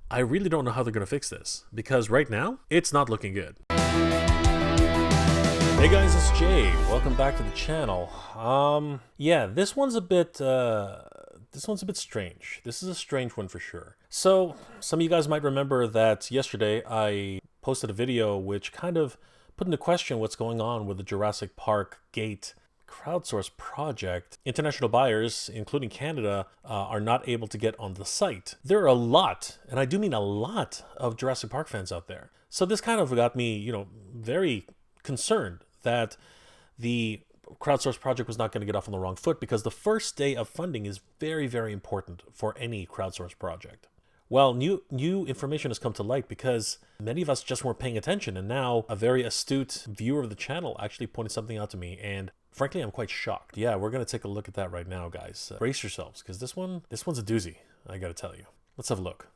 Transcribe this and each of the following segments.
I really don't know how they're going to fix this, because right now, it's not looking good. Hey guys, it's Jay. Welcome back to the channel. Yeah, this one's a bit strange. This is a strange one for sure. So, some of you guys might remember that yesterday I posted a video which kind of put into question what's going on with the Jurassic Park gate crowdsourced project. International buyers, including Canada, are not able to get on the site. There are a lot, and I do mean a lot, of Jurassic Park fans out there. So this kind of got me, very concerned that the crowdsourced project was not going to get off on the wrong foot, because the first day of funding is very, very important for any crowdsourced project. Well, new information has come to light because many of us just weren't paying attention, and now a very astute viewer of the channel actually pointed something out to me, and frankly, I'm quite shocked. Yeah, we're going to take a look at that right now, guys. Brace yourselves, because this one's a doozy, I got to tell you. Let's have a look.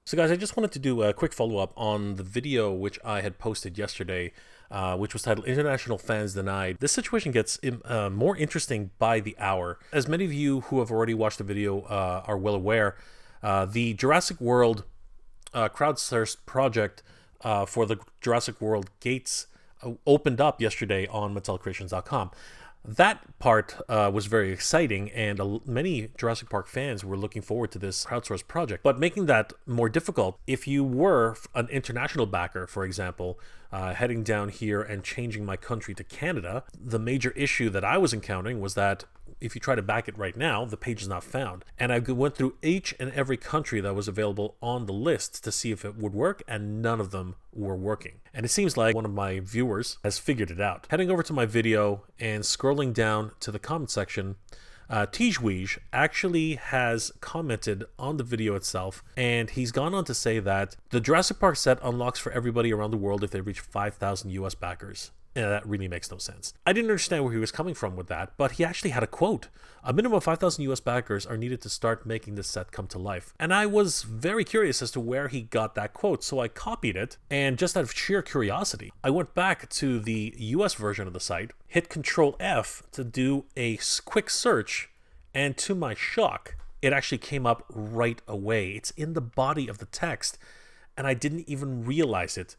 So guys, I just wanted to do a quick follow-up on the video which I had posted yesterday, which was titled International Fans Denied. This situation gets more interesting by the hour. As many of you who have already watched the video are well aware, the Jurassic World crowdsourced project for the Jurassic World gates opened up yesterday on MattelCreations.com. That part was very exciting, and many Jurassic Park fans were looking forward to this crowdsourced project. But making that more difficult, if you were an international backer, for example, heading down here and changing my country to Canada, the major issue that I was encountering was that if you try to back it right now, the page is not found. And I went through each and every country that was available on the list to see if it would work, and none of them were working. And it seems like one of my viewers has figured it out. Heading over to my video and scrolling down to the comment section, Tijweej actually has commented on the video itself, and he's gone on to say that the Jurassic Park set unlocks for everybody around the world if they reach 5,000 US backers. Yeah, that really makes no sense. I didn't understand where he was coming from with that, but he actually had a quote. A minimum of 5,000 US backers are needed to start making this set come to life. And I was very curious as to where he got that quote, so I copied it, and just out of sheer curiosity, I went back to the US version of the site, hit Control F to do a quick search, and to my shock, it actually came up right away. It's in the body of the text, and I didn't even realize it.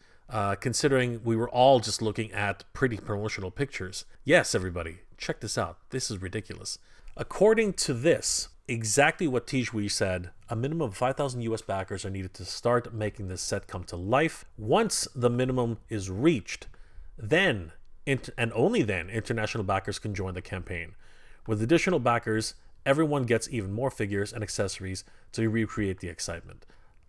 Considering we were all just looking at pretty promotional pictures. Yes, everybody, check this out. This is ridiculous. According to this, exactly what Tijweej said, a minimum of 5,000 US backers are needed to start making this set come to life. Once the minimum is reached, then, and only then, international backers can join the campaign. With additional backers, everyone gets even more figures and accessories to recreate the excitement.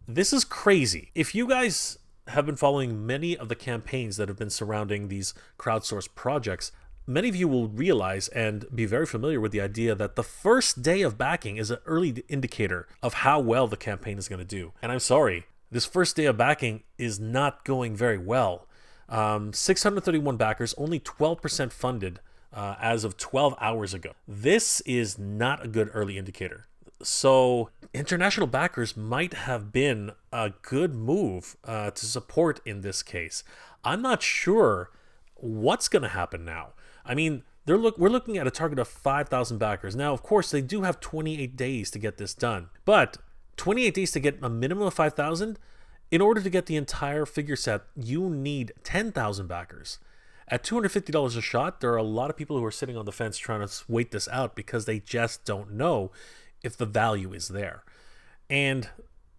This is crazy. If you guys have been following many of the campaigns that have been surrounding these crowdsourced projects, many of you will realize and be very familiar with the idea that the first day of backing is an early indicator of how well the campaign is going to do. And I'm sorry, this first day of backing is not going very well. 631 backers, only 12% funded as of 12 hours ago. This is not a good early indicator. So international backers might have been a good move to support in this case. I'm not sure what's going to happen now. I mean, we're looking at a target of 5,000 backers. Now, of course, they do have 28 days to get this done. But 28 days to get a minimum of 5,000? In order to get the entire figure set, you need 10,000 backers. At $250 a shot, there are a lot of people who are sitting on the fence trying to wait this out because they just don't know if the value is there. And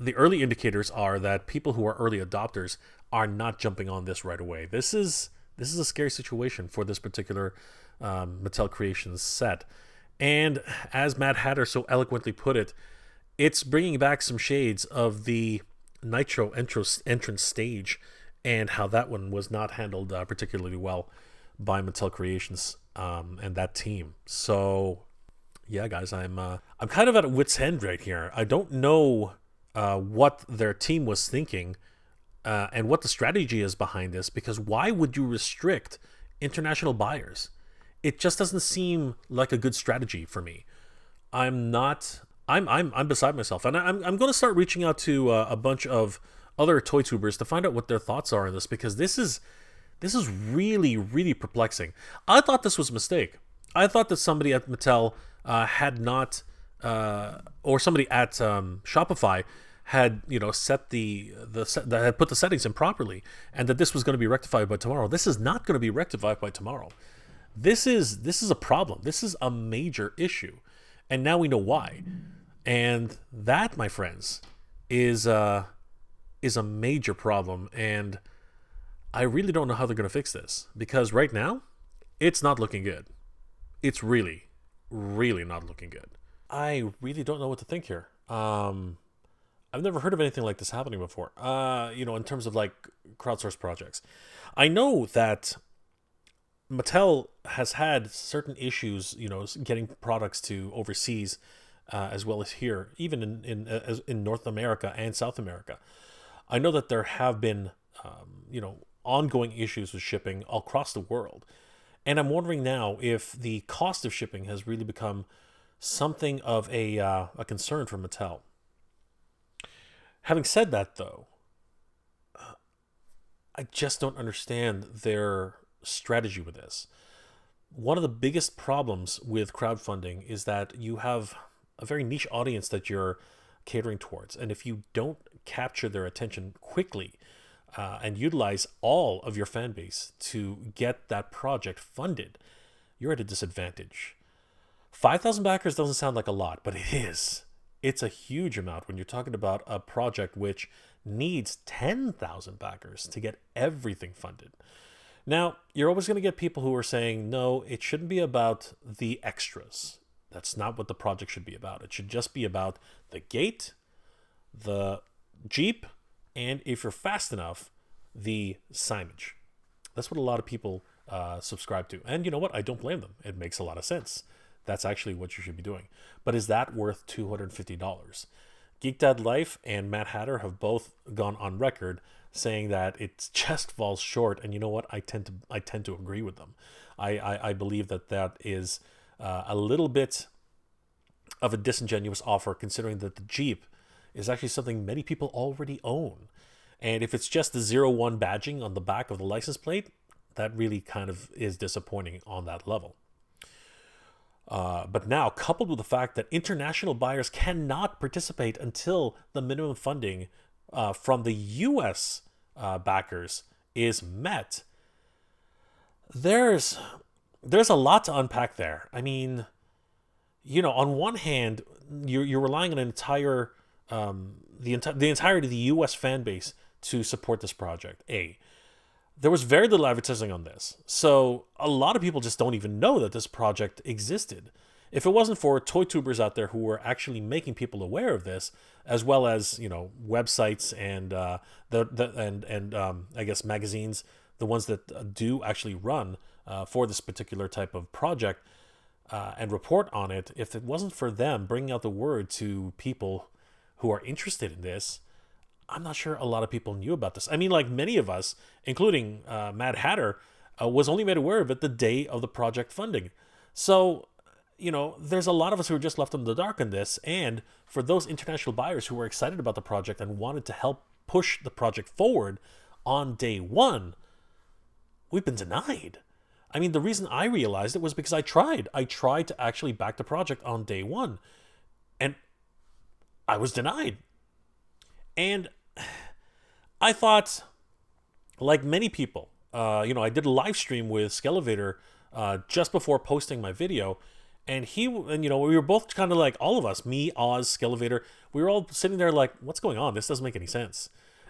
the early indicators are that people who are early adopters are not jumping on this right away. This is a scary situation for this particular Mattel Creations set. And as Mad Hatter so eloquently put it, it's bringing back some shades of the Nitro entrance stage and how that one was not handled particularly well by Mattel Creations and that team. So yeah, guys, I'm kind of at a wit's end right here. I don't know what their team was thinking and what the strategy is behind this, because why would you restrict international buyers? It just doesn't seem like a good strategy for me. I'm beside myself, and I'm going to start reaching out to a bunch of other toy tubers to find out what their thoughts are on this, because this is really, really perplexing. I thought this was a mistake. I thought that somebody at Mattel had not, or somebody at Shopify had set that had put the settings in properly, and that this was going to be rectified by tomorrow. This is not going to be rectified by tomorrow. This is a problem. This is a major issue, and now we know why. And that, my friends, is a major problem. And I really don't know how they're going to fix this, because right now, it's not looking good. It's really, really not looking good. I really don't know what to think here. I've never heard of anything like this happening before. In terms of like crowdsourced projects, I know that Mattel has had certain issues, getting products to overseas, as well as here, even in North America and South America. I know that there have been, ongoing issues with shipping across the world, and I'm wondering now if the cost of shipping has really become something of a concern for Mattel. Having said that, though, I just don't understand their strategy with this. One of the biggest problems with crowdfunding is that you have a very niche audience that you're catering towards. And if you don't capture their attention quickly and utilize all of your fan base to get that project funded, you're at a disadvantage. 5,000 backers doesn't sound like a lot, but it is. It's a huge amount when you're talking about a project which needs 10,000 backers to get everything funded. Now, you're always going to get people who are saying, no, it shouldn't be about the extras. That's not what the project should be about. It should just be about the gate, the Jeep, and if you're fast enough, the signage. That's what a lot of people subscribe to. And you know what? I don't blame them. It makes a lot of sense. That's actually what you should be doing. But is that worth $250? Geek Dad Life and Matt Hatter have both gone on record saying that it just falls short. And you know what? I tend to agree with them. I believe that is a little bit of a disingenuous offer, considering that the Jeep is actually something many people already own. And if it's just the 01 badging on the back of the license plate, that really kind of is disappointing on that level. But now, coupled with the fact that international buyers cannot participate until the minimum funding from the U.S. Backers is met, there's a lot to unpack there. I mean, on one hand, you're relying on an entire the entirety of the U.S. fan base to support this project. There was very little advertising on this, so a lot of people just don't even know that this project existed. If it wasn't for toy tubers out there who were actually making people aware of this, as well as websites and I guess magazines, the ones that do actually run for this particular type of project and report on it, if it wasn't for them bringing out the word to people who are interested in this, I'm not sure a lot of people knew about this. I mean, like many of us, including Mad Hatter, was only made aware of it the day of the project funding. So, there's a lot of us who are just left in the dark on this. And for those international buyers who were excited about the project and wanted to help push the project forward on day one, we've been denied. I mean, the reason I realized it was because I tried. I tried to actually back the project on day one, and I was denied. And I thought, like many people, I did a live stream with Skelevator just before posting my video, and we were both kind of like, all of us, me, Oz, Skelevator, we were all sitting there like, what's going on? This doesn't make any sense.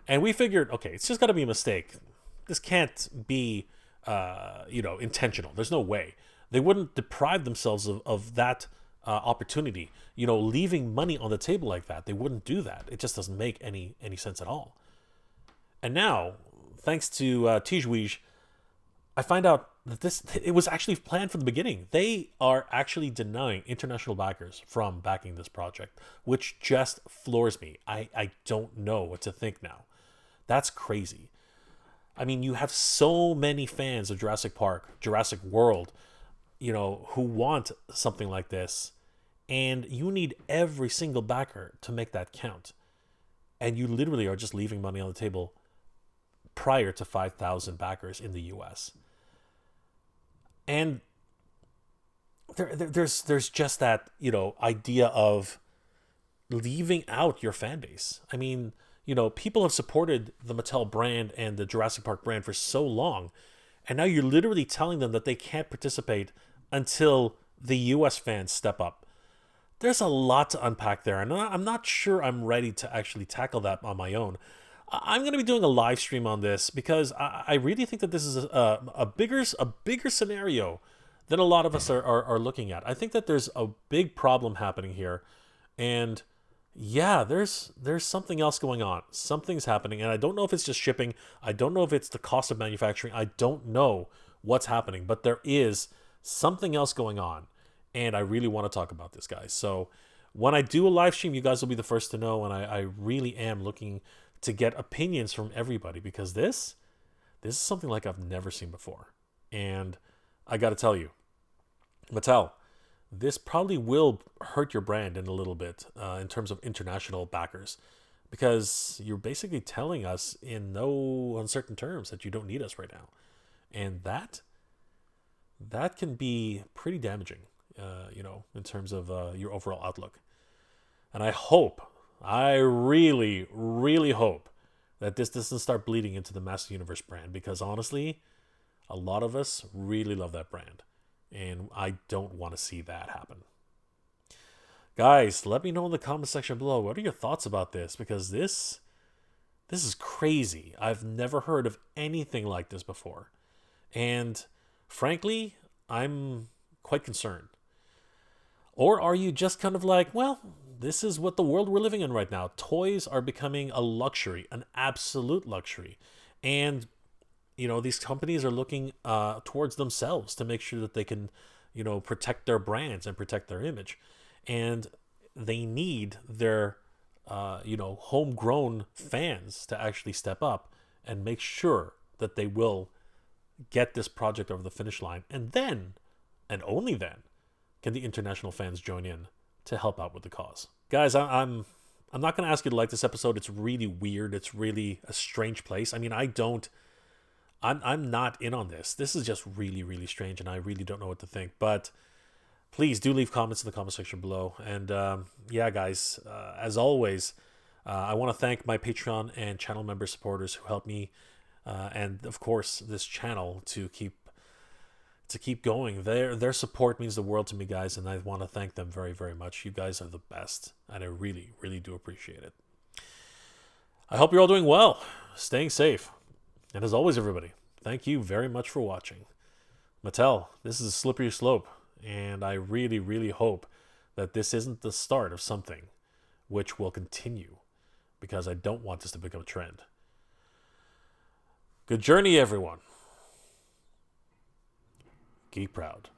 And we figured, okay, it's just got to be a mistake. This can't be, intentional. There's no way. They wouldn't deprive themselves of that opportunity, leaving money on the table like that. They wouldn't do that. It just doesn't make any sense at all. And now, thanks to Tijouige, I find out that it was actually planned from the beginning. They are actually denying international backers from backing this project, which just floors me. I don't know what to think now. That's crazy. I mean, you have so many fans of Jurassic Park, Jurassic World, who want something like this, and you need every single backer to make that count. And you literally are just leaving money on the table prior to 5,000 backers in the US. And there's just that, idea of leaving out your fan base. I mean, people have supported the Mattel brand and the Jurassic Park brand for so long, and now you're literally telling them that they can't participate until the US fans step up. There's a lot to unpack there, and I'm not sure I'm ready to actually tackle that on my own. I'm going to be doing a live stream on this because I really think that this is a bigger scenario than a lot of us are looking at. I think that there's a big problem happening here, and yeah, there's something else going on. Something's happening, and I don't know if it's just shipping. I don't know if it's the cost of manufacturing. I don't know what's happening, but there is something else going on, and I really want to talk about this, guys. So when I do a live stream, you guys will be the first to know, and I really am looking to get opinions from everybody, because this is something like I've never seen before. And I got to tell you, Mattel, this probably will hurt your brand in a little bit in terms of international backers, because you're basically telling us in no uncertain terms that you don't need us right now. And that can be pretty damaging, in terms of your overall outlook. And I really, really hope that this doesn't start bleeding into the Master Universe brand, because honestly, a lot of us really love that brand, and I don't want to see that happen. Guys, let me know in the comment section below, what are your thoughts about this? Because this is crazy. I've never heard of anything like this before. And frankly, I'm quite concerned. Or are you just kind of like, well, this is what the world we're living in right now. Toys are becoming a luxury, an absolute luxury. And, these companies are looking towards themselves to make sure that they can, protect their brands and protect their image. And they need their, homegrown fans to actually step up and make sure that they will get this project over the finish line. And then, and only then, can the international fans join in to help out with the cause. Guys, I'm not going to ask you to like this episode. It's really weird. It's really a strange place. I mean, I'm not in on this. This is just really, really strange, and I really don't know what to think. But please do leave comments in the comment section below. And yeah, guys, as always, I want to thank my Patreon and channel member supporters who help me, and of course, this channel to keep going. Their support means the world to me, guys, and I want to thank them very, very much. You guys are the best, and I really, really do appreciate it. I hope you're all doing well, staying safe, and as always, everybody, thank you very much for watching. Mattel, this is a slippery slope, and I really, really hope that this isn't the start of something which will continue, because I don't want this to become a trend. Good journey, everyone. Geek proud.